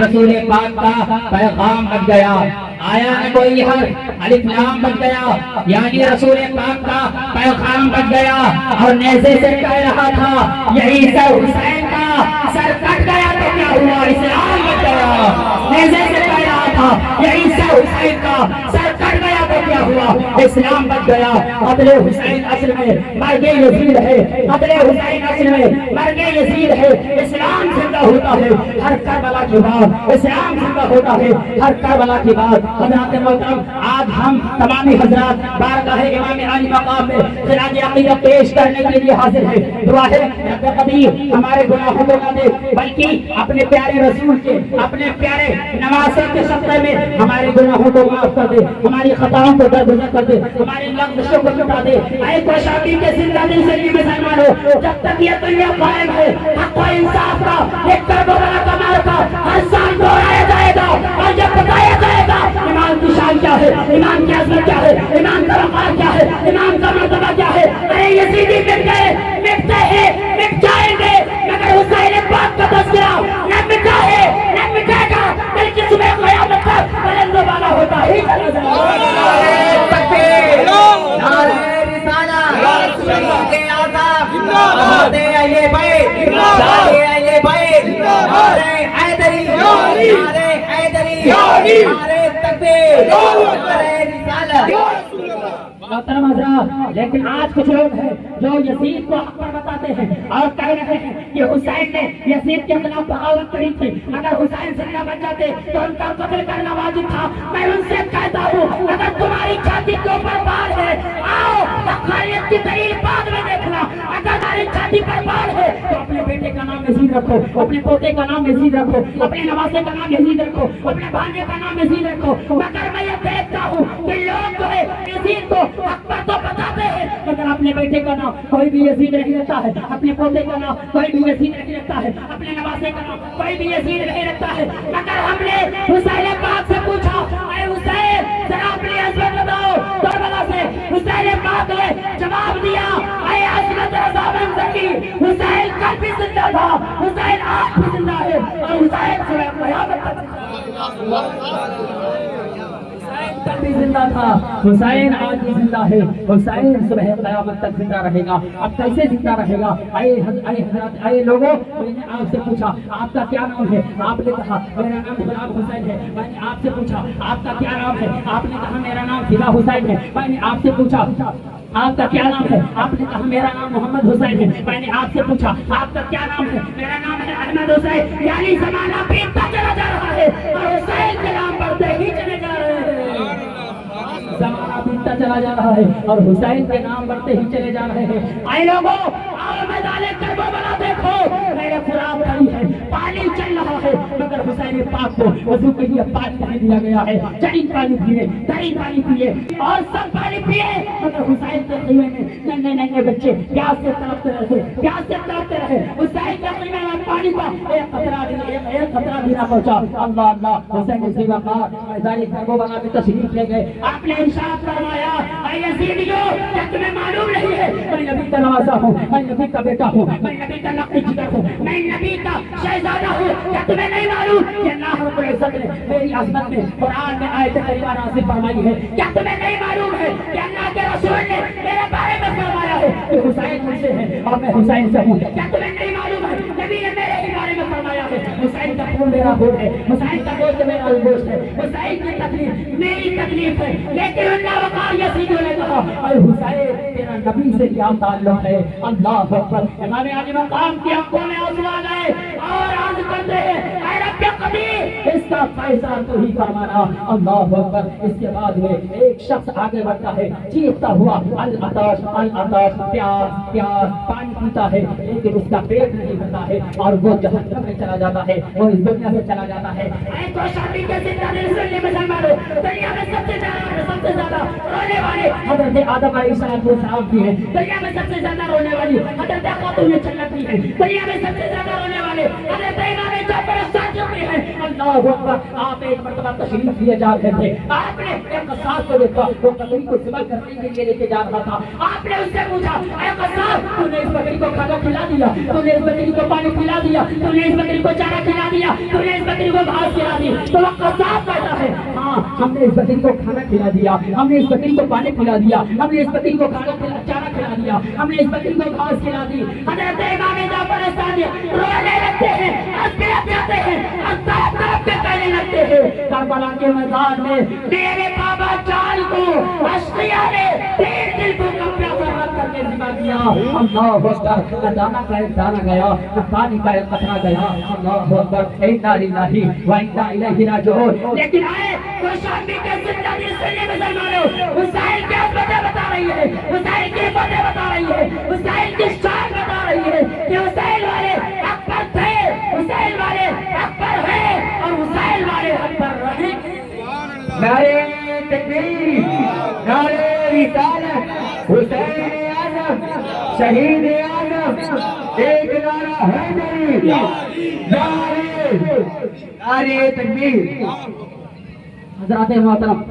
رسول پاک کا پیغام بن گیا، آیا نہ کوئی حرف الف لام بن گیا، یعنی رسول پاک کا پیغام بن گیا اور نیزے سے کہہ رہا تھا یہی سر حسین کا سر کٹ گیا تو کیا ہوا، اسلام بن گیا۔ نیزے سے کہہ رہا تھا یہی سر حسین کا سر کٹ گیا تو کیا ہوا، اسلام بن گیا۔ قتل حسین اصل میں مرگ یزید ہے، قتل حسین اصل میں مرگ یزید ہے، اسلام زندہ ہوتا ہے ہر کربلا کے بعد، اسلام زندہ ہوتا ہے ہر کربلا کے بعد۔ حضرات محترم، آج ہم تمامی حضرات بارگاہ امام عالی مقام میں خراج عقیدت پیش کرنے کے لیے حاضر ہیں۔ دعا ہے رب قدیر ہمارے گناہوں کو نہ دے بلکہ اپنے پیارے رسول کے، اپنے پیارے نواسے کے صدقے میں ہمارے گناہوں کو معاف کر دے، ہماری خطاؤں کو درگزر کر دے، ہماری لغزشوں کو مٹا دے۔ اے کوشابی کے زندہ دل سے بھی مسلمان ہو، جب تک یہ دنیا قائم ہے حق و انصاف کا ایک کربلا کا مارکا ہر سال دہرایا جائے گا اور جب بتایا جائے گا ایمان کی شان کیا ہے، ایمان کی عظمت کیا ہے، ایمان کا وقار کیا ہے، ایمان کا مرتبہ کیا ہے۔ ارے یزیدی مٹ گئے، مٹتے ہیں، مٹ جائیں گے، مگر حسین پاک کا تذکرہ نہ مٹا ہے نہ مٹے گا، بلکہ صبح قیامت تک بلند و بالا ہوتا ہی چلا جائے گا۔ تکبیر، نعرہ رسالت، حضرت اعظم، حضرت اہل بیت، حضرت اہل بیت، نعرہ حیدری، نعرہ حیدری، نعرہ تکبیر، نعرہ رسالت۔ محترم حضرات، لیکن آج کچھ لوگ ہیں جو یزید کو حق پر بتاتے ہیں اور کہہ رہے ہیں کہ حسین نے یزید کے خلاف بغاوت کری تھی، اگر حسین زندہ بن جاتے تو ان کا قتل کرنا واجب تھا۔ میں ان سے کہتا ہوں اگر تمہاری چھاتی کے اوپر بال ہے آؤ حقانیت کی دلیل بعد میں دیکھنا، اگر تمہاری چھاتی پر بال ہے تو اپنے بیٹے کا نام یزید رکھو، اپنے پوتے کا نام یزید رکھو، اپنے نواسے کا نام یزید رکھو، اپنے بھانجے کا نام یزید رکھو۔ مگر میں یہ دیکھتا ہوں کہ لوگ جو ہے یزید کو حق پر تو بتاتے ہیں مگر اپنے بیٹے کا نام کوئی بھی یزید نہیں رکھتا ہے، اپنے پوتے کا نام کوئی بھی یزید نہیں رکھتا ہے، اپنے نواسے کا نام کوئی بھی یزید نہیں رکھتا ہے۔ مگر ہم نے حسین پاک سے پوچھا اے حسین ذرا اپنی عظمت بتاؤ، کربلا سے حسین پاک نے جواب دیا اے عظمت رضا منظر کی، حسین کل بھی زندہ تھا، حسین آج بھی زندہ ہے اور حسین صبح قیامت تک تک بھی زندہ تھا، حسین آج بھی زندہ ہے، حسین صبح قیامت تک زندہ رہے گا۔ اب کیسے زندہ رہے گا؟ اے حضرات، اے لوگوں، میں نے آپ سے پوچھا آپ کا کیا نام ہے، آپ نے کہا میرا نام غلام حسین ہے۔ میں نے آپ سے پوچھا آپ کا کیا نام ہے، آپ نے کہا میرا نام فدا حسین ہے۔ میں نے آپ سے پوچھا آپ کا کیا نام ہے، آپ نے کہا میرا نام محمد حسین ہے۔ میں نے آپ سے پوچھا آپ کا کیا نام ہے، میرا نام ہے احمد حسین۔ یعنی زمانہ بیتتا چلا جا رہا ہے اور حسین کے نام بڑھتے ہی چلے جا رہے ہیں، زمانہ بیتتا چلا جا رہا ہے اور حسین کے نام بڑھتے ہی چلے جا رہے ہیں۔ اے لوگوں آؤ میدان کربلا دیکھو، میرے فرات کھڑی ہے، پانی چل رہا ہے مگر حسین پاک کو وضو کے لیے پانی نہیں دیا گیا ہے۔ چڑی پانی پیے، دہی پانی پیے اور سب پانی پیے مگر حسین کے خیمے میں ننھے ننھے بچے پیاس سے تڑپتے رہے، پیاس سے تڑپتے رہے۔ حسین کے خیمے میں پانی کا ایک قطرہ بھی نہ پہنچا۔ اللہ اللہ، حسین اسی وقت میدان کربلا میں تشریف لے گئے۔ آپ نے ارشاد فرمایا اے یزیدیو کیا تمہیں معلوم نہیں ہے میں نبی کا نواسا ہوں، میں نبی کا بیٹا ہوں، میں نبی کا لقب جگر ہوں، میں نبی کا شہزادہ ہوں، کیا تمہیں نہیں معلوم کہ اللہ رب العزت نے میری عظمت میں قرآن میں آیت کریمہ نازل فرمائی ہے؟ کیا تمہیں نہیں معلوم ہے کہ اللہ کے رسول نے میرے بارے میں فرمایا ہے کہ حسین مجھ سے ہے اور میں حسین سے ہوں؟ کیا تمہیں نہیں معلوم ہے نبی نے میرے ہی بارے میں فرمایا ہے حسین کا خون میرا خون ہے، حسین کا گوشت میرا گوشت ہے، حسین کی تکلیف میری تکلیف ہے؟ لیکن اللہ وقار یزیدیوں نے کہا اے حسین تیرا نبی سے کیا تعلق ہے؟ اللہ اکبر، امام علی مقام کی آنکھوں میں آنسو آ گئے اور عرض کرتے ہیں اے رب قدیر اس کا فیصلہ تو ہی فرمانا۔ اللہ اکبر، اس کے بعد میں ایک شخص آگے بڑھتا ہے چیختا ہوا العطش العطش، پیاس پیاس، پانی پیتا ہے لیکن اس کا پیٹ نہیں بھرتا ہے اور وہ جہنم میں چلا جاتا ہے، وہ اس دنیا سے چلا جاتا ہے۔ اے تو شادی کے زندہ دل سننے مسلمانوں، دنیا میں سب سے زیادہ رونے والے حضرت آدم علیہ السلام کی ہیں، دنیا میں سب سے زیادہ رونے والی حضرت خاتون جنت کی ہیں، دنیا میں سب سے زیادہ رونے والے حضرت امام جعفر الصادق چکے ہیں. اللہ اکبر. آپ ایک مرتبہ تشریف لیے جا رہے تھے, آپ نے ایک قصاب کو دیکھا, وہ بکری کو ذبح کرنے کے لیے لے کے جا رہا تھا. آپ نے اس سے پوچھا, اے قصاب, تو نے اس بکری کو کھانا کھلا دیا, تو نے اس بکری کو پانی پلا دیا, تو نے اس بکری کو چارہ کھلا دیا, تو نے اس بکری کو گھاس کھلا دی؟ تو وہ قصاب کہتا ہے, ہاں ہم نے اس بکری کو کھانا کھلا دیا, ہم نے اس بکری کو پانی پلا دیا, ہم نے اس بکری کو چارہ کھلا دیا, ہم نے اس بکری کو گھاس کھلا دی. حضرت امام جعفر صادق رونے لگتے ہیں, ہنستے جاتے ہیں, اللہ طرف سے کہنے لگتے ہیں, کربلا کے میدان میں میرے بابا جان کو اشقیاء نے 3 دن کو پیاسا رکھ کر کے ذبح کیا. اللہ اکبر. نہ دانا کا ایک دانا گیا, نہ پانی کا ایک قطرہ گیا. اللہ اکبر. انا للہ و انا الیہ راجعون. لیکن آئے تو شامی کے زندگی سنی مسلمانوں, حسین کی وجہ بتا رہی ہے, حسین کی وجہ بتا رہی ہے, حسین کی شان بتا رہی ہے کہ حسین والے اکبر تھے, حسین والے اکبر ہیں, اور حسین والے اکبر رہیں. نعرہ تکبیر, نعرہ رسالت, حسین اعظم, شہید اعظم, ایک نعرہ حیدری, نعرہ تکبیر. حضرات محترم,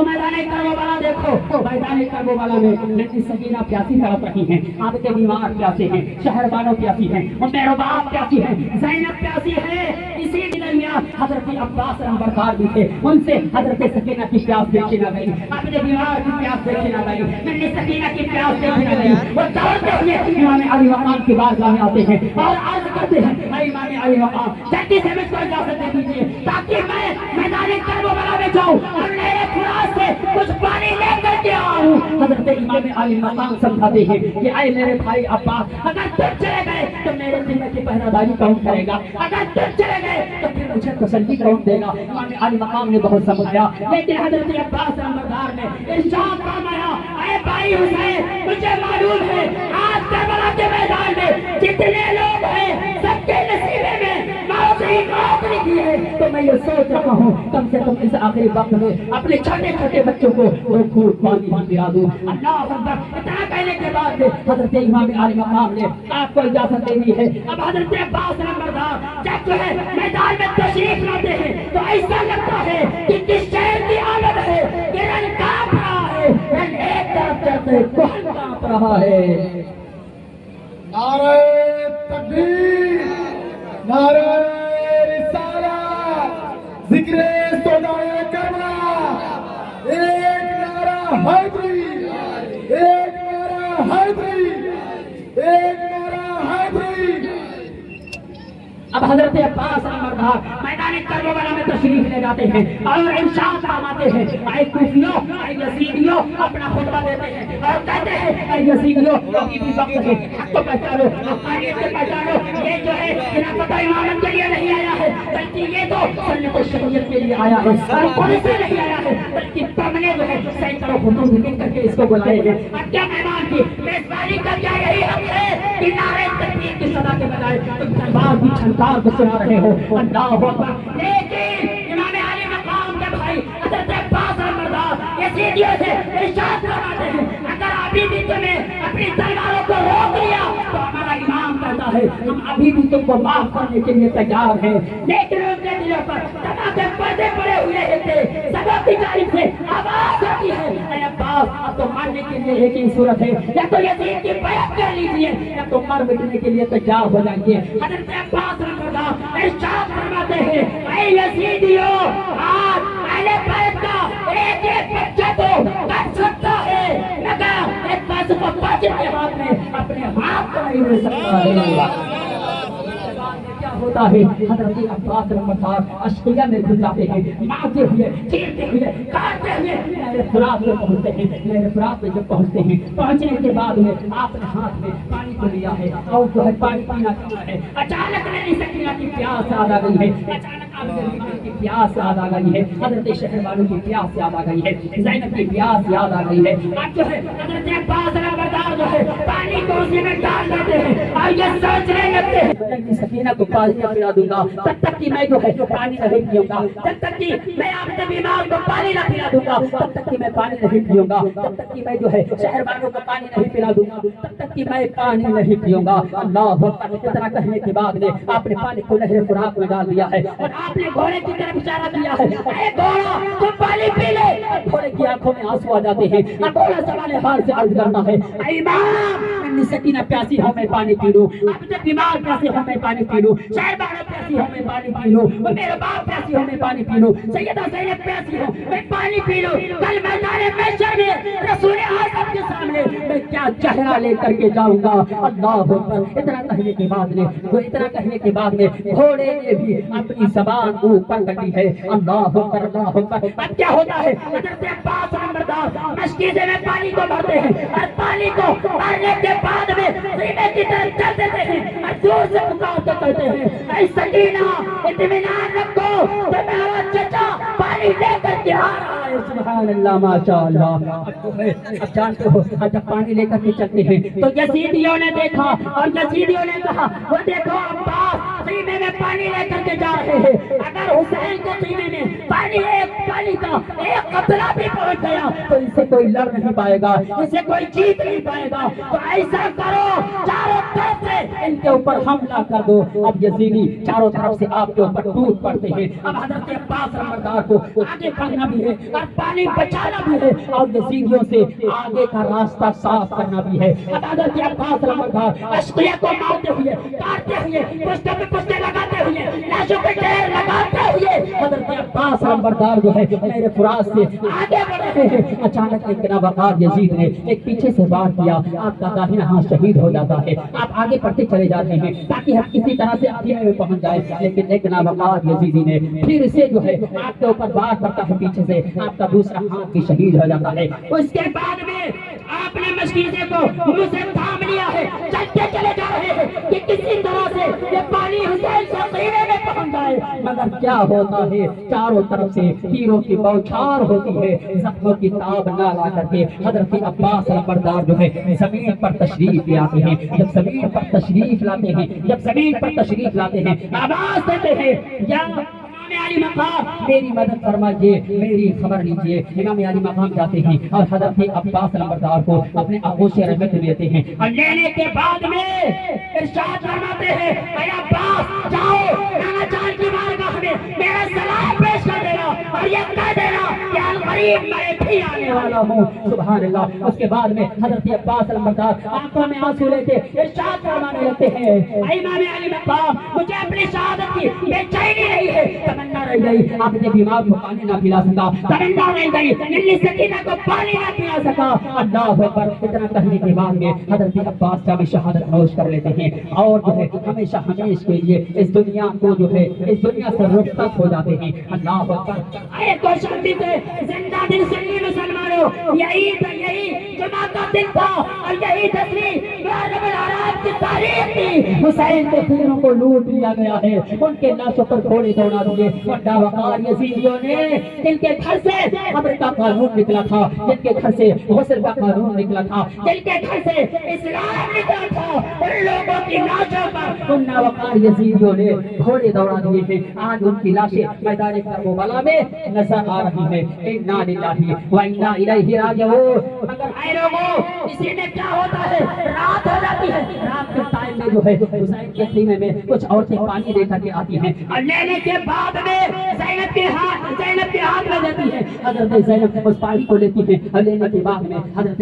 میدان کربلا دیکھو, میدان کربلا میں ننھی سکینہ پیاسی تڑپ رہی ہیں, آپ کے بیمار پیاسے ہیں, شہر والوں پیاسی ہیں, میرے باپ پیاسی ہیں, زینب پیاسی ہے. اسی درمیان حضرت عباس نمبردار بھی تھے, ان سے حضرت سکینہ کی پیاس دیکھی نہ گئی, اپنے بیمار کی پیاس دیکھی نہ گئی, ننھی سکینہ کی پیاس دیکھی نہ گئی. وہ دوڑتے ہوئے امام علی مقام کی بارگاہ میں آتے ہیں اور عرض کرتے ہیں, اے امام علی مقام, جلدی سے مجھ کو اجازت دے دیجیے تاکہ میں میدان کربلا میں جاؤں اور میرے فراز سے کچھ پانی لے کر کے آؤں. حضرت امام علی مقام سمجھاتے ہیں کہ اے میرے بھائی عباس, اگر تم چلے گئے تو میرے ذمہ کی پہرہ داری کون کرے گا, اگر تم چلے گئے تو پھر مجھے تسلی کون دے گا. امام علی مقام نے بہت سمجھا, لیکن حضرت عباس نمبردار نے ارشاد فرمایا, اے بھائی حسین, مجھے معلوم ہے آج کربلا کے میدان میں جتنے لوگ ہیں سب کے نصیبے میں موت ہی موت لکھی ہے, تو میں یہ سوچ رہا ہوں کم سے کم اس آخری وقت میں اپنے چھوٹے چھوٹے بچوں کو وہ خود پانی پلا دوں. اللہ اکبر. اتنا کہنے کے بعد حضرت امام علی مقام نے آپ کو اجازت دے دی ہے. اب حضرت عباس نمبردار جب جو ہے میدان میں تشریف لاتے ہیں تو ایسا لگتا ہے کہ کس شہر کی آمد ہے, کہ رن کانپ رہا ہے, رن ایک طرف چلتے کوہن کانپ رہا ہے. نعرہ تکبیر, نعرہ رسالت, ذکر سودائے کربلا, ایک نعرہ حیدری, ایک نعرہ حیدری, ایک نعرہ حیدری. اب حضرت عباس نمبردار میدان کربلا میں تشریف لے جاتے ہیں اور ارشاد فرماتے ہیں, اے کوفیوں, اے یزیدیوں, اپنا خطبہ دیتے ہیں اور کہتے ہیں, اے یزیدیوں, ابھی بھی وقت ہے, حق کو پہچانو, حقانیت کو پہچانو. یہ جو ہے خلافت امامت کے لیے نہیں آیا ہے, بلکہ یہ تو سنت و شریعت کے لیے آیا ہے, اور کوئی سے نہیں آیا ہے, بلکہ تم نے جو ہے سینکڑوں خطوط لکھ کر کے اس کو بلائے ہیں. اب کیا مہمان کی میزبانی کا کیا یہی حق ہے کہ نعرہ تکبیر کی صدا کے بجائے تم تلوار بھی چھنکار کو سنا رہے ہو؟ اللہ اکبر. لیکن امام علی مقام کے بھائی حضرت عباس نمبردار یزیدیوں سے ارشاد فرماتے ہیں, اگر ابھی بھی تمہیں اپنی تلواروں کو روک لیا تو ہمارا امام کہتا ہے ہم ابھی بھی تم کو معاف کرنے کے لیے تیار ہیں. لیکن ان کے دلوں پر تمام کے پردے پڑے ہوئے تھے, سبب کی جانب سے آواز آتی ہے, اے عباس, اب تو ماننے کے لیے ایک ہی صورت ہے, یا تو یزید کی بیعت کر لیجیے یا تو مر مٹنے کے لیے تیار ہو جائیے. حضرت عباس نمبردار ارشاد فرماتے ہیں, اے یزیدیوں, آج اہل بیت کا ایک ایک بچہ تو کر سکتا ہے, مگر ایک بچہ کو فاجر کے ہاتھ میں اپنے ہاتھ کو نہیں لے سکتا ہے. کیا ہوتا ہے, حضرت عباس نمبردار اشقیہ میں گھس جاتے ہیں, مارتے ہوئے, چیرتے ہوئے, کاٹتے ہوئے نہر فرات میں پہنچتے ہیں. نہر فرات میں جب پہنچتے ہیں, پہنچنے کے بعد میں آپ نے ہاتھ میں پانی کو لیا ہے اور جو ہے پانی پینا چاہتا ہے. اچانک ننھی سکینہ کی پیاس یاد آ گئی ہے, اچانک آپ کے بیمار کی پیاس یاد آ گئی ہے, حضرت شہر والوں کی پیاس یاد آ گئی ہے, زینب کی پیاس یاد آ گئی ہے. اب جو ہے حضرت عباس نمبردار جو ہے پانی کو اسی میں ڈال دیتے ہیں اور یہ سوچنے لگتے ہیں میں سکینہ کو پانی پلا دوں گا تب تک کہ میں جو ہے پانی نہیں پیوں گا، جب تک کہ میں اپنے بیمار کو پانی نہ پلا دوں گا تب تک کہ میں پانی نہیں پیوں گا، جب تک کہ میں جو ہے شہر والوں کو پانی نہیں پلا دوں گا تب تک کہ میں پانی نہیں پیوں گا۔ اللہ اکبر، اتنا کہنے کے بعد میں آپ نے پانی کو نہر فرات میں ڈال دیا ہے اور آپ نے گھوڑے کی طرف اشارہ کیا ہے، اے گھوڑا تم پانی پی لے۔ گھوڑے کی آنکھوں میں آنسو آ جاتے ہیں، اب گھوڑا سوال حال سے عرض کرنا ہے، اے امام انی سکینہ پیاسی ہوں میں پانی پی لوں، اب جب بیمار پیاسی ہوں میں پانی پی لوں، شہر والوں پیاسی ہوں میں پانی پی لوں، میرے باپ پیاسی ہوں میں پانی پی لوں، سیدہ زینب پیاسی ہوں میں پانی پی لوں، کل میدان محشر میں رسول اعظم کے سامنے میں کیا چہرہ لے کر کے جاؤں گا۔ اللہ اکبر، اتنا کہنے کے بعد میں اتنا کہنے کے بعد میں گھوڑے نے بھی اپنی زبان اوپر کر لی ہے۔ اللہ اکبر، اللہ اکبر۔ اب کیا ہوتا ہے، حضرت عباس نمبردار مشکیزے میں پانی کو بھرتے ہیں اور پانی کو بھرنے کے بعد میں سینے کی طرف چل دیتے ہیں اور دور سے پکار کے کہتے ہیں، اے سکینہ اطمینان رکھو تمہارا چچا پانی لے کر کے آ رہا ہے۔ سبحان اللہ، ماشاء اللہ۔ اب جانتے ہو جب پانی لے کر کے چلتے ہیں تو یزیدیوں نے دیکھا اور یزیدیوں نے کہا، وہ دیکھو عباس سینے میں پانی لے کر کے جا رہے ہیں، اگر حسین کے سینے میں پانی کا ایک قطرہ بھی پہنچ گیا تو اسے کوئی لڑ نہیں پائے گا، اسے کوئی جیت نہیں پائے گا، تو ایسا کرو چاروں طرف سے ان کے اوپر حملہ کر دو۔ اب یزیدی چاروں طرف سے آپ کے اوپر ٹوٹ پڑتے ہیں۔ اب حضرت عباس نمبردار کو آگے بڑھنا بھی ہے اور پانی بچانا بھی ہے اور یزیدیوں سے آگے کا راستہ صاف کرنا بھی ہے۔ اب حضرت عباس نمبردار اشقیہ کو مارتے ہوئے، کاٹتے ہوئے، پشتے پہ پشتے لگاتے ہوئے، لاشوں پہ ڈھیر لگاتے ہوئے حضرت عباس نمبردار جو ہے میرے فرات سے آگے بڑھ رہے ہیں۔ اچانک ایک نوابار یزید نے ایک پیچھے سے وار کیا، آپ کا داہنا ہاتھ شہید ہو جاتا ہے۔ آپ آگے بڑھتے چلے جاتے ہیں تاکہ ہم کسی طرح سے مدینے میں پہنچ جائے، لیکن ایک نوابار یزیدی نے پھر سے جو ہے آپ کے اوپر وار کرتا ہے پیچھے سے، آپ کا دوسرا ہاتھ بھی شہید ہو جاتا ہے۔ اس کے بعد میں آپ نے مشکیزے کو منہ سے تھام لیا ہے، چلتے چلے جا رہے ہیں کہ کسی طرح سے یہ پانی حسین کے سینے میں پہنچ جائے، مگر کیا ہوتا ہے چاروں طرف سے تیروں کی بوچھار ہوتی ہے، زخموں کی تاب نہ لا کر کے حضرت عباس نمبردار جو ہے زمین پر تشریف لے آتے ہیں۔ جب زمین پر تشریف لاتے ہیں، جب زمین پر تشریف لاتے ہیں، آواز دیتے ہیں، یا امام علی مقام میری مدد فرمائیے، میری خبر لیجیے۔ امام علی مقام جاتے ہیں اور حضرت عباس نمبردار کو اپنے آغوش رحمت لیتے ہیں اور لینے کے بعد میں ارشاد فرماتے ہیں، اے عباس جاؤ نانا جان کی بارگاہ میں میرا سلام پیش کر دینا اور یہ کہہ دینا کہ القریب میں بھی آنے والا ہوں۔ سبحان اللہ۔ اس کے بعد میں حضرت عباس نمبردار آنکھوں میں آنسو لیتے ارشاد فرمانے لگتے ہیں، اے امام علی مقام مجھے اپنی شہادت کی بے چینی رہی ہے، تمنا رہ گئی آپ نے بیمار کو پانی نہ پلا سکا، تمنا رہ گئی انی سکینہ کو پانی نہ پلا سکا۔ اللہ اکبر۔ اتنا کہنے کے بعد میں حضرت عباس کا بھی شہادت نوش کر لیتے ہیں اور جو ہے ہمیشہ ہمیشہ کے لیے اس دنیا کو جو ہے اس دنیا سے رخصت ہو جاتے ہیں۔ اللہ اکبر۔ اے کو شادی پہ زندہ دل سنی مسلمانوں، یہی جمعہ کا دن تھا اور یہی 10ویں ربیع الاول کی تاریخ تھی۔ حسین کے تیروں کو لوٹ لیا گیا ہے، ان کے لاشوں پر گھوڑے دوڑا دیے۔ بڑا وقار یزیدیوں نے جن کے گھر سے قبر کا قانون نکلا تھا، جن کے گھر سے غسل کا قانون نکلا تھا، جن کے گھر سے اسلام نکلا تھا، ان لوگوں کی لاشوں پر ان وقار یزیدیوں نے گھوڑے دوڑا دیے ہیں۔ آج ان کی لاشیں میدان کربلا میں نظر آ رہی ہیں۔ انا للہ و انا الیہ راجعون۔ مگر اے لوگوں، اسی میں کیا ہوتا ہے، رات ہو جاتی ہے، رات کے ٹائم میں جو ہے حسین کے خیمے میں کچھ عورتیں پانی لے کر کے آتی ہیں اور لینے کے بعد میں زینب کے ہاتھ میں دیتی ہے۔ حضرت زینب اس پانی کو لیتی ہے اور لینے کے بعد میں حضرت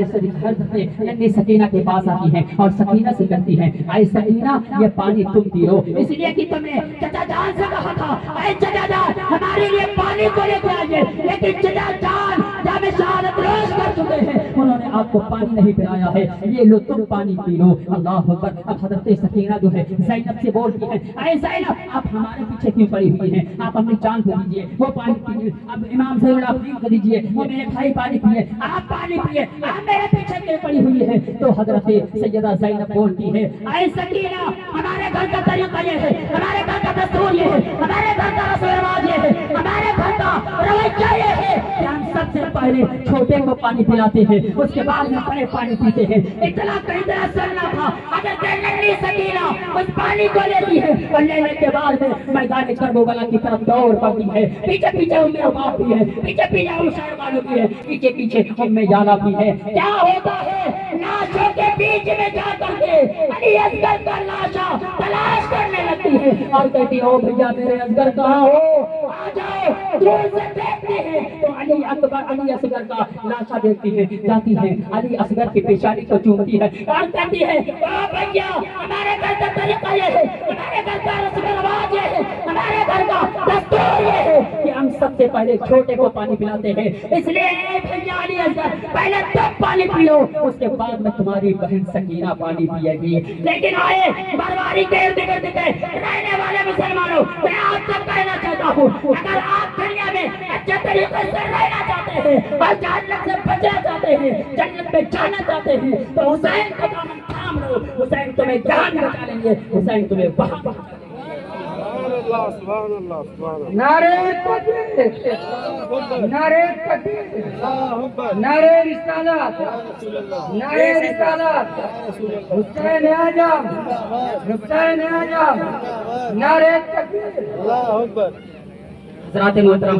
سکینہ کے پاس آتی ہیں اور سکینہ سے کہتی ہیں، اے سکینہ یہ پانی تم پیو، اس لیے کہ تم نے چچا جان سے کہا تھا، اے چچا جان ہمارے لیے پانی کو لے کے آئیے، لیکن چچا جان جب شہادت نوش کر چکے ہیں، انہوں نے آپ کو پانی نہیں پلایا ہے، یہ لو تم پانی پی لو۔ اللہ اکبر۔ اب حضرت سکینہ جو ہے زینب سے بولتی ہے، اے زینب آپ ہمارے پیچھے کیوں پڑی ہوئی ہیں، آپ اپنی جان کو دیجیے، وہ پانی پیئے۔ اب امام زین العابدین کو دیجیے، وہ میرے بھائی پانی پیئے، آپ پانی پیئے، آپ میرے پیچھے کیوں پڑی ہوئی ہے۔ تو حضرت سیدہ زینب بولتی ہے، اے سکینہ ہمارے گھر کا طریقہ یہ ہے، ہمارے گھر کا دستور یہ ہے، ہمارے گھر کا رسم و رواج یہ ہے، ہمارے گھر کا رویہ یہ ہے کہ ہم سب سے پہلے پہلے چھوٹے کو پانی پلاتے ہیں، اس کے بعد میں بڑے پانی پیتے ہیں۔ اتنا کہیں طرح چلنا تھا، اگر جنتی سکینہ اس پانی کو لیتی ہے اور لینے کے بعد میں میدان کربلا کی طرف دوڑ پڑتی ہے، پیچھے پیچھے میرا باپ بھی ہے، پیچھے پیچھے ہم شہروانوں بھی ہے، پیچھے پیچھے ہم میں جانا بھی ہے۔ کیا ہوتا ہے؟ لاشوں کے بیچ میں جا کر کے علی اصغر کا لاشا تلاش کرنے لگتی ہے اور کہتی ہو بھیا میرے اصغر کہاں ہو، آ جاؤ۔ دور سے دیکھتے ہیں تو علی اصغر کا لاشا دیکھتی ہے، جاتی ہے علی اصغر کی پیشانی کو چومتی ہے اور کہتی ہے او بھیا ہمارے گھر کا طریقہ یہ ہے، ہمارے گھر کا رسم و رواج یہ ہے، ہمارے گھر کا دستور یہ ہے کہ ہم سب سے پہلے چھوٹے کو پانی پلاتے ہیں، اس لیے اے بھیا علی اصغر پہلے تم پانی پیو، اس کے بعد میں تمہاری بہن سکینہ پانی پیے گی۔ لیکن آئے برواری کے ارد گرد کے رہنے والے مسلمانوں، میں آپ سے کہنا چاہتا ہوں اگر آپ دنیا میں اچھے طریقے سے رہنا چاہتے ہیں اور جہنم سے بچنا چاہتے ہیں، جنت میں جانا چاہتے ہیں تو حسین کا دامن تھام لو، حسین تمہیں جان بچا لیں گے، حسین تمہیں وہاں پہنچا لیں گے۔ سبحان اللہ سبحان اللہ نعرہ تکبیر، نعرہ تکبیر، نعرہ رسالت، نعرہ رسالت، حسین اعظم، حسین اعظم، نعرہ تکبیر۔ اللہ اکبر۔ حضرات محترم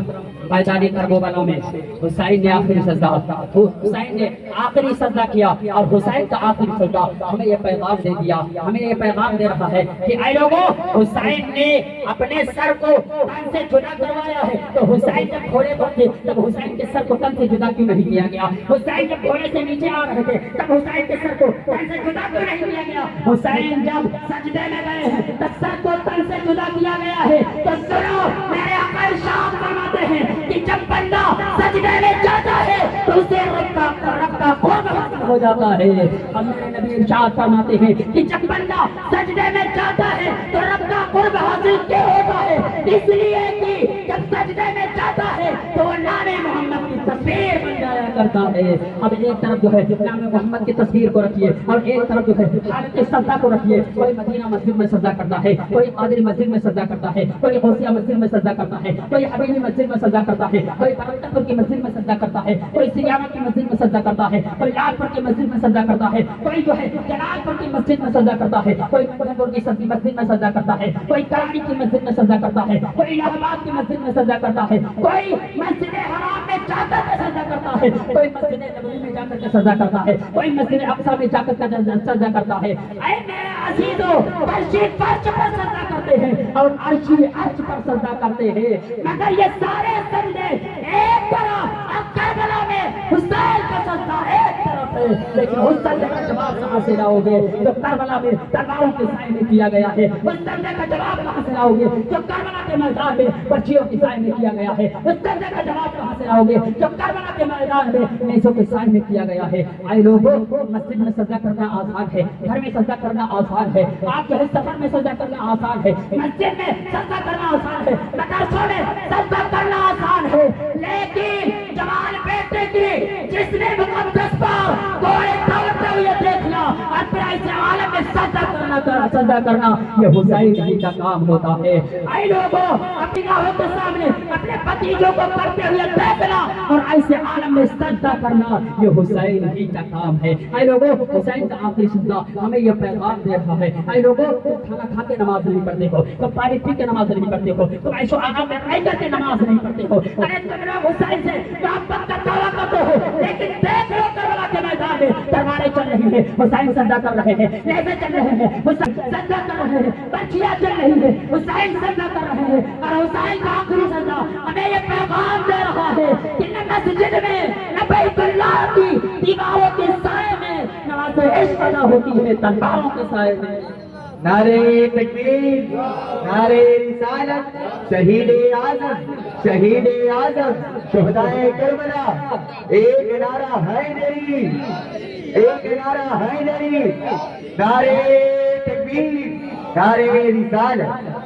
میدان کربلا میں حسین نے آخری سجدہ، حسین نے آخری سجدہ کیا اور حسین کا آخری سجدہ ہمیں یہ پیغام دے دیا، ہمیں یہ پیغام دے رہا ہے کہ اے لوگوں حسین نے اپنے سر کو تن سے جدا کروایا ہے، تو حسین جب گھوڑے پر تھے تب حسین کے سر کو تن سے جدا کیوں نہیں کیا گیا؟ حسین جب گھوڑے سے نیچے آ رہے تھے تب حسین کے سر کو تن سے جدا کیوں نہیں کیا گیا؟ حسین جب سجدے میں گئے ہیں تب سر کو تن سے جدا کیا گیا ہے۔ تو سنو میرے آقا ارشاد فرماتے ہیں کہ جب بندہ سجدے میں جاتا ہے تو اسے رب کا قرب حاصل ہو جاتا ہے۔ ہمارے نبی ارشاد فرماتے ہیں کہ جب بندہ سجدے میں جاتا ہے تو رب کا قرب حاصل کیوں ہوتا ہے؟ اس لیے کہ جب سجدے میں جاتا ہے تو وہ نام محمد کی تصویر بن جایا کرتا ہے۔ اب ایک طرف جو ہے نام محمد کی تصویر کو رکھیے اور ایک طرف جو ہے حالت سجدہ کو رکھیے۔ کوئی مدینہ مسجد میں سجدہ کرتا ہے، کوئی قادری مسجد میں سجدہ کرتا ہے، کوئی غوثیہ مسجد میں سجدہ کرتا ہے، کوئی حویلی مسجد میں سجدہ کرتا ہے، کوئی برکتپور کی مسجد میں سجدہ کرتا ہے، کوئی سیامہ کی مسجد میں سجدہ کرتا ہے، کوئی لال پور کی مسجد میں سجدہ کرتا ہے، کوئی جو ہے جلال پور کی مسجد میں سجدہ کرتا ہے، کوئی مدن پور کی مسجد میں سجدہ کرتا ہے، کوئی کراچی کی مسجد میں سجدہ کرتا ہے، کوئی الہ آباد کی مسجد میں سجدہ کرتا ہے، کوئی مسجد حرام میں جا کر کے سجدہ کرتا ہے، کوئی مسجد نبوی میں جا کر کے سجدہ کرتا ہے، کوئی مسجد اقصی میں جا کر کے سجدہ کرتا ہے۔ اے میرے عزیزو فرش پر سجدہ کرتے ہیں اور عرش پر سجدہ کرتے ہیں، مگر یہ سارے سجدے ایک طرف اور کربلا میں حسین کا سجدہ ایک طرف ہے، لیکن اس سجدے کا جواب کہاں سے لاؤ گے جو کربلا میں تلواروں کے سائے میں کیا گیا ہے؟ اس سجدے کا جواب کہاں سے لاؤ گے جو کربلا کے میدان میں پرچیوں کے سائے میں کیا گیا ہے؟ اس سجدے کا جواب کہاں سے لاؤ گے جو کربلا کے میدان میں نیزوں کے سائے میں کیا گیا ہے؟ اے لوگوں مسجد میں سجدہ کرنا آسان ہے، گھر میں سجدہ کرنا آسان ہے، آپ کے سفر میں سجدہ کرنا آسان ہے، مسجد میں سجدہ کرنا آسان ہے، مدرسوں میں سجدہ کرنا آسان ہے، لیکن جمال بیٹے کی جس نے مقدس پاؤ کوئی دوڑتے ہوئے دیکھنا اور پھر ایسے عالم میں سجدہ کرنا یہ حسین ہی کا کام ہوتا ہے۔ اے لوگوں اپنی آنکھوں کے سامنے اپنے بھتیجوں کو کرتے ہوئے دیکھنا اور ایسے عالم میں سجدہ کرنا یہ حسین ہی کا کام ہے۔ اے لوگوں حسین کا آخری سجدہ ہمیں یہ پیغام دے رہا ہے۔ اے لوگوں تم کھانا کھا کے نماز نہیں پڑھتے ہو، تم پانی پی کے نماز نہیں پڑھتے ہو، تم عیش و آرام میں رہ کر کے نماز نہیں پڑھتے ہو، ارے تم لوگ حسین سے محبت کا دعویٰ کرتے ہو، لیکن دیکھ لو کربلا کے میدان میں تلواریں چل رہی ہیں، حسین سجدہ کر رہے ہیں، نیزے چل رہے ہیں، حسین سجدہ کر رہے ہیں، برچیاں چل رہی ہیں، حسین سجدہ کر رہے ہیں، اور حسین کا آخری سجدہ ہمیں یہ پیغام دے رہا ہے کہ نہ مسجد میں نہ بیت اللہ کی دیواروں کے سائے میں نماز عشق ادا ہوتی ہے، تلواروں کے سائے میں۔ نعرہ تکبیر، نعرہ رسالت، شہید اعظم، شہید اعظم، شہدائے کربلا، ایک نعرہ حیدری، ایک نعرہ حیدری، نعرہ تکبیر، نعرہ رسالت۔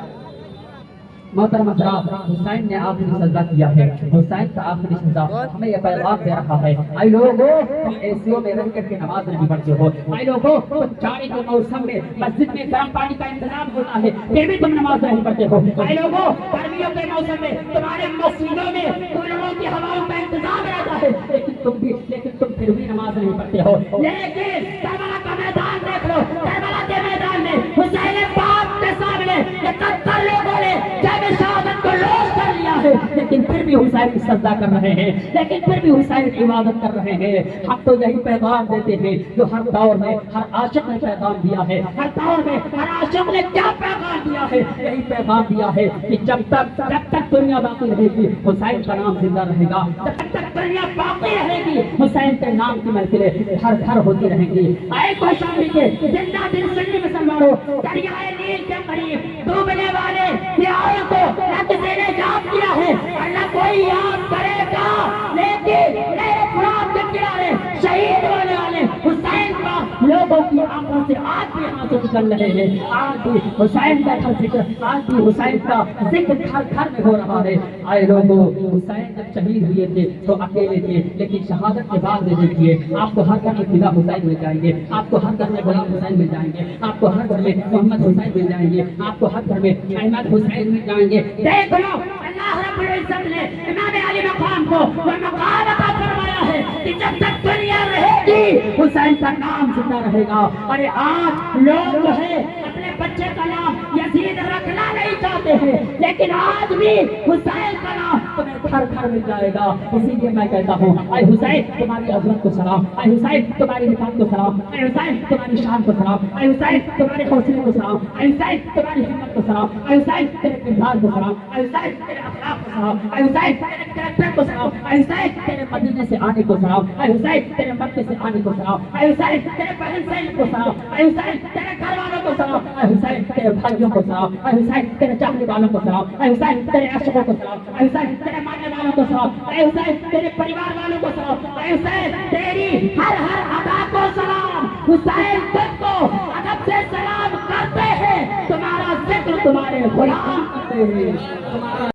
محترم حضرات، حسین نے آخری سجدہ کیا ہے، حسین کا آخری سجدہ ہمیں یہ پیغام دے رہا ہے۔ اے لوگوں، تم ایسیوں میں رہ کر کے نماز نہیں پڑھتے ہو، اے لوگوں تم چاڑی کے موسم میں مسجد میں گرم پانی کا انتظام ہوتا ہے پھر بھی تم نماز نہیں پڑھتے ہو، اے لوگوں گرمیوں کے موسم میں تمہارے مسجدوں میں کولروں کی ہواؤں کا انتظام رہتا ہے لیکن تم پھر بھی نماز نہیں پڑھتے ہو۔ لیکن کربلا کا میدان دیکھ لو، کربلا کے میدان میں حسین پاک کے سامنے 71 لوگوں نے جب شہادت کو لوش کر لیا ہے لیکن پھر بھی حسین کی سجدہ کر رہے ہیں، لیکن پھر بھی حسین کی عبادت کر رہے ہیں۔ ہم تو یہی پیغام دیتے ہیں جو ہر دور میں ہر عاشق نے پیغام دیا ہے، ہر دور میں ہر عاشق نے کیا پیغام دیا ہے؟ یہی پیغام دیا ہے کہ جب تک دنیا باقی رہے گی حسین کا نام زندہ رہے گا، جب تک دنیا باقی رہے گی حسین کے نام کی محفلیں ہر گھر ہوتی رہیں گی۔ اے کوشامبی کے زندہ دل سنی مسلمانوں، دریائے نیل کے قریب ڈوبنے والے سیاحوں کو نہ کسی نے یاد کیا ہے اور نہ کوئی یاد کرے گا، لیکن میرے فرات کے کنارے شہید ہونے والے حسین کا لوگوں کی آنکھوں سے آج بھی آنسو نکل رہے ہیں، آج بھی حسین کا ذکر، آج بھی حسین کا ذکر گھر گھر میں ہو رہا ہے۔ اے لوگوں، حسین جب شہید ہوئے تھے تو اکیلے تھے لیکن شہادت کے بعد دیکھیے آپ کو ہر گھر میں فدا حسین مل جائیں گے، آپ کو ہر گھر میں غلام حسین مل جائیں گے، آپ کو ہر گھر میں محمد حسین مل جائیں گے، آپ کو ہر گھر میں احمد حسین مل جائیں گے۔ دیکھ لو اللہ رب العزت نے امام علی مقام کو وہ مقام عطا فرمایا ہے کہ جب تک دنیا رہے گی حسین کا نام زندہ رہے گا۔ اور آج لوگ جو ہے اپنے بچے کا نام یزید رکھنا نہیں چاہتے ہیں لیکن آج بھی حسین کا نام تمہیں گھر گھر مل جائے گا۔ اسی لیے میں کہتا ہوں اے حسین تمہاری عظمت کو سلام، اے حسین تمہاری نفاق کو سلام، اے حسین تمہاری شان کو سلام، اے حسین تمہارے حوصلے کو سلام، اے حسین تمہاری ہمت کو سلام، اے حسین تیرے کردار کو سلام، اے حسین تیرے اخلاق کو سلام، اے حسین تیرے کریکٹر کو سلام، اے حسین تیرے مدینے سے آنے کو سلام، اے حسین تیرے مکے سے آنے کو سلام، اے حسین تیرے بہن سہیل کو سلام، اے حسین تیرے گھر والوں کو سلام، اے حسین تیرے بھائیوں کو سلام، اے حسین تیرے چاہنے والوں کو سلام، اے حسین تیرے عاشقوں کو سلام، اے حسین تیرے ماننے والوں کو سلام، اے حسین تیرے پریوار والوں کو سلام، اے حسین تیری ہر ادا کو سلام۔ حسین تم کو ادب سے سلام کرتے ہیں، تمہارا ذکر تمہارے غلام کرتے ہیں۔